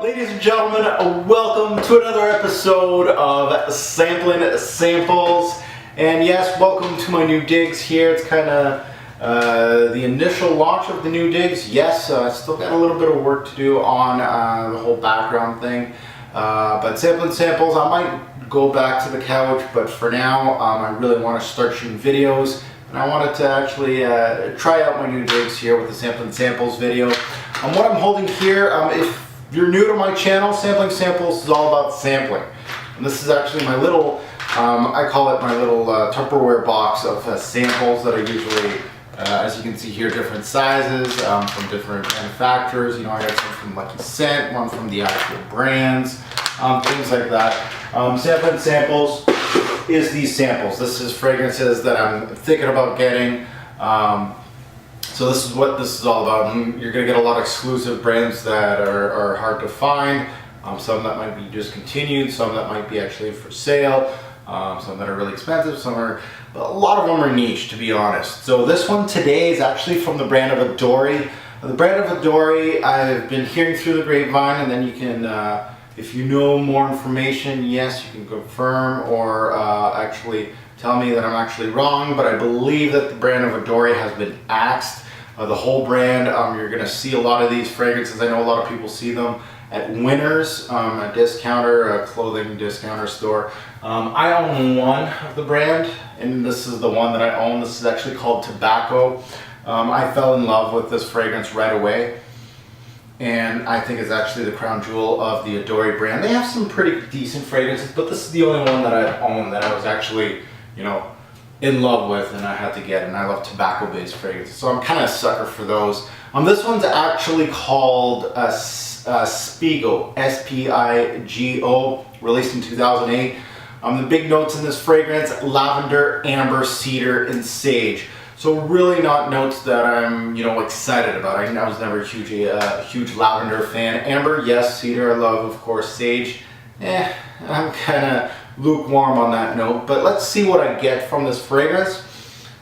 Ladies and gentlemen, welcome to another episode of Sampling Samples. And yes, welcome to my new digs here. It's kind of the initial launch of the new digs. Yes, I still got a little bit of work to do on the whole background thing. But Sampling Samples, I might go back to the couch, but for now, I really want to start shooting videos. And I wanted to actually try out my new digs here with the Sampling Samples video. What I'm holding here, if you're new to my channel, Sampling Samples is all about sampling. And this is actually my little, I call it my little Tupperware box of samples that are usually, as you can see here, different sizes from different manufacturers. You know, I got some from Lucky Scent, one from the actual brands, things like that. Sampling Samples is these samples. This is fragrances that I'm thinking about getting. So this is what this is all about. You're going to get a lot of exclusive brands that are hard to find. Some that might be discontinued, some that might be actually for sale, some that are really expensive, but a lot of them are niche, to be honest. So this one today is actually from the brand of Odori. The brand of Odori, I've been hearing through the grapevine, and then you can, if you know more information, yes, you can confirm or actually tell me that I'm actually wrong, but I believe that the brand of Odori has been axed. The whole brand, you're going to see a lot of these fragrances. I know a lot of people see them at Winners, a discounter, a clothing discounter store. I own one of the brand, and this is the one that I own. This is actually called Tobacco. I fell in love with this fragrance right away, and I think it's actually the crown jewel of the Odori brand. They have some pretty decent fragrances, but this is the only one that I own that I was actually, you know, in love with, and I had to get, and I love tobacco-based fragrances, so I'm kind of a sucker for those. This one's actually called Spigo, S-P-I-G-O, released in 2008. The big notes in this fragrance: lavender, amber, cedar, and sage. So really not notes that I'm, you know, excited about. I was never a huge lavender fan. Amber, yes. Cedar, I love, of course. Sage, I'm kind of lukewarm on that note, but let's see what I get from this fragrance.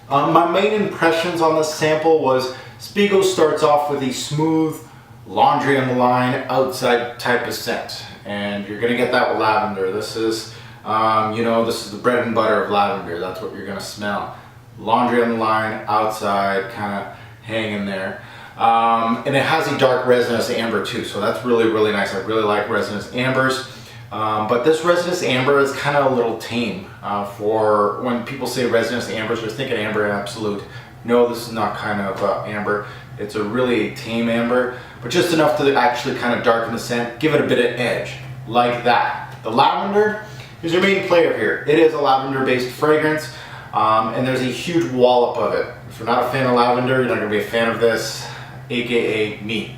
My main impressions on this sample was Spigo starts off with a smooth, laundry on the line, outside type of scent, and you're gonna get that with lavender. This is, you know, this is the bread and butter of lavender. That's what you're gonna smell. Laundry on the line, outside, kind of hanging there. And it has a dark resinous amber too, so that's really, really nice. I really like resinous ambers. But this resinous amber is kind of a little tame. For when people say resinous ambers, they're thinking Amber Absolute. No, this is not kind of amber. It's a really tame amber, but just enough to actually kind of darken the scent, give it a bit of edge, like that. The lavender is your main player here. It is a lavender-based fragrance, and there's a huge wallop of it. If you're not a fan of lavender, you're not going to be a fan of this, aka me.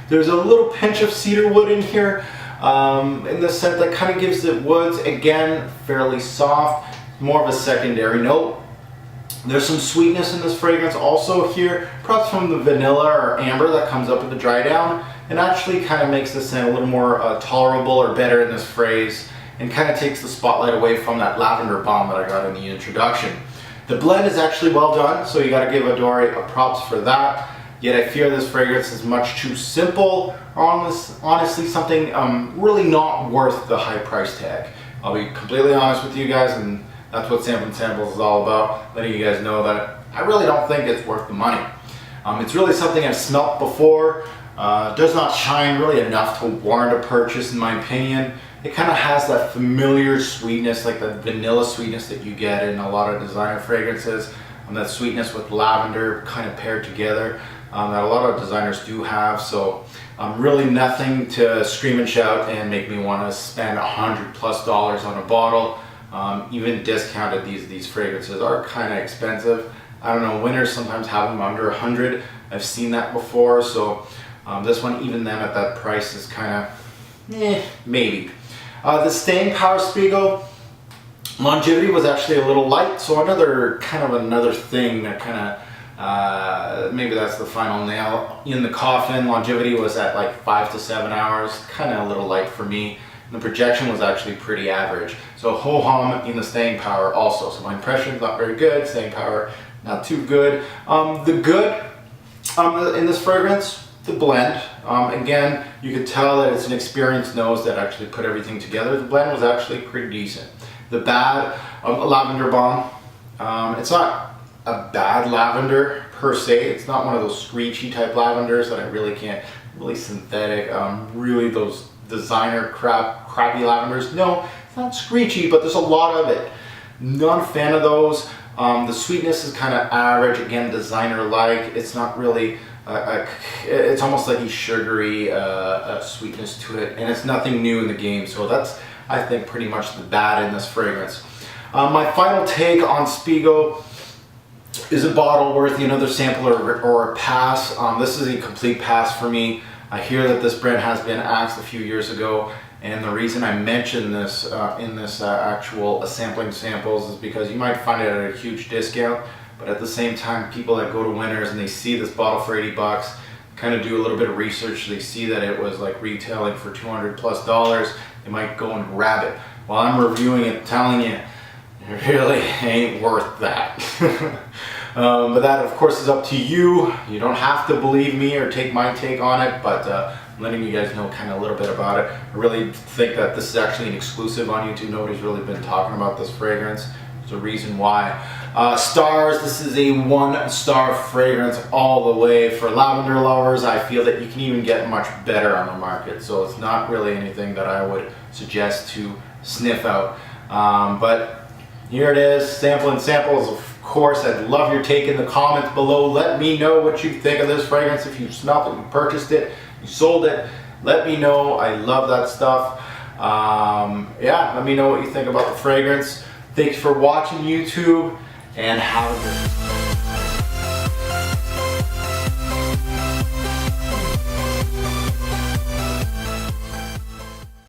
There's a little pinch of cedar wood in here. In the scent that kind of gives it woods, again, fairly soft, more of a secondary note. There's some sweetness in this fragrance also here, perhaps from the vanilla or amber that comes up with the dry down, and actually kind of makes the scent a little more tolerable or better in this phrase, and kind of takes the spotlight away from that lavender bomb that I got in the introduction. The blend is actually well done, so you got to give Odori a props for that. Yet I fear this fragrance is much too simple, or honestly something really not worth the high price tag. I'll be completely honest with you guys, and that's what Sampling Samples is all about, letting you guys know that I really don't think it's worth the money. It's really something I've smelt before, does not shine really enough to warrant a purchase in my opinion. It kind of has that familiar sweetness, like the vanilla sweetness that you get in a lot of designer fragrances, and that sweetness with lavender kind of paired together. That a lot of designers do have, so really nothing to scream and shout and make me want to spend $100+ on a bottle. Even discounted, these fragrances are kind of expensive. I don't know, Winners sometimes have them under 100. I've seen that before, so this one, even then at that price, is kind of maybe. The staying power Spigo longevity was actually a little light, so another thing that kind of maybe that's the final nail in the coffin. Longevity was at like 5 to 7 hours, kind of a little light for me. And the projection was actually pretty average. So ho-hum in the staying power also. So my impression's not very good, staying power not too good. The good in this fragrance, the blend. Again, you could tell that it's an experienced nose that actually put everything together. The blend was actually pretty decent. The bad, lavender bomb. It's not a bad lavender per se. It's not one of those screechy type lavenders that I really can't, really synthetic, really those designer crappy lavenders. No, it's not screechy, but there's a lot of it. Not a fan of those. The sweetness is kind of average, again, designer-like. It's not really, it's almost like a sugary sweetness to it, and it's nothing new in the game. So that's, I think, pretty much the bad in this fragrance. My final take on Spigo, is a bottle worthy another sample or a pass? This is a complete pass for me. I hear that this brand has been axed a few years ago, and the reason I mention this in this actual sampling samples is because you might find it at a huge discount, but at the same time, people that go to Winners and they see this bottle for 80 bucks, kind of do a little bit of research, they see that it was like retailing for $200+, they might go and grab it. While I'm reviewing it, telling you, it really ain't worth that. But that, of course, is up to you. You don't have to believe me or take my take on it, but I'm letting you guys know kind of a little bit about it. I really think that this is actually an exclusive on YouTube. Nobody's really been talking about this fragrance. There's a reason why. Stars, this is a 1-star fragrance all the way. For lavender lovers, I feel that you can even get much better on the market, so it's not really anything that I would suggest to sniff out. But here it is, sampling samples. Of course, I'd love your take in the comments below. Let me know what you think of this fragrance. If you smelled it, you purchased it, you sold it, let me know. I love that stuff. Yeah, let me know what you think about the fragrance. Thanks for watching YouTube, and have a good one.